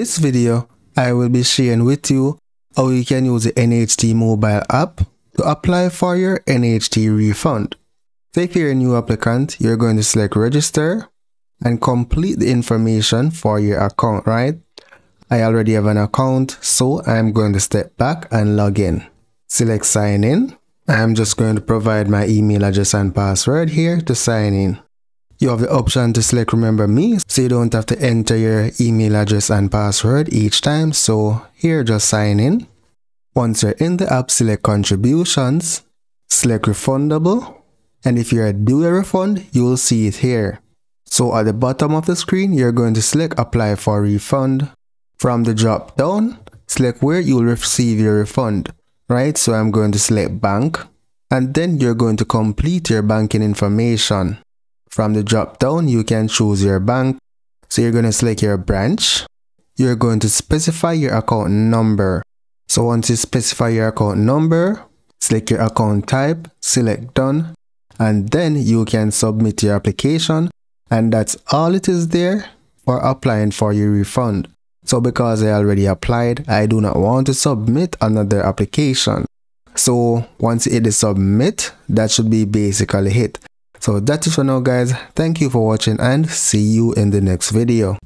this video, I will be sharing with you how you can use the NHT mobile app to apply for your NHT refund. So if you're a new applicant, you're going to select register and complete the information for your account, right? I already have an account, so I'm going to step back and log in. Select sign in. I'm just going to provide my email address and password here to sign in. You have the option to select remember me, so you don't have to enter your email address and password each time. So here, just sign in. Once you're in the app, select contributions, select refundable, and if you're due a refund, you will see it here. So at the bottom of the screen, you're going to select apply for refund. From the drop down, select where you will receive your refund, right? So I'm going to select bank, and then you're going to complete your banking information. From the drop down, you can choose your bank. So you're going to select your branch. You're going to specify your account number. So once you specify your account number, select your account type, select done, and then you can submit your application. And that's all it is there for applying for your refund. So because I already applied, I do not want to submit another application. So once you hit the submit, that should be basically it. So that's it for now, guys. Thank you for watching and see you in the next video.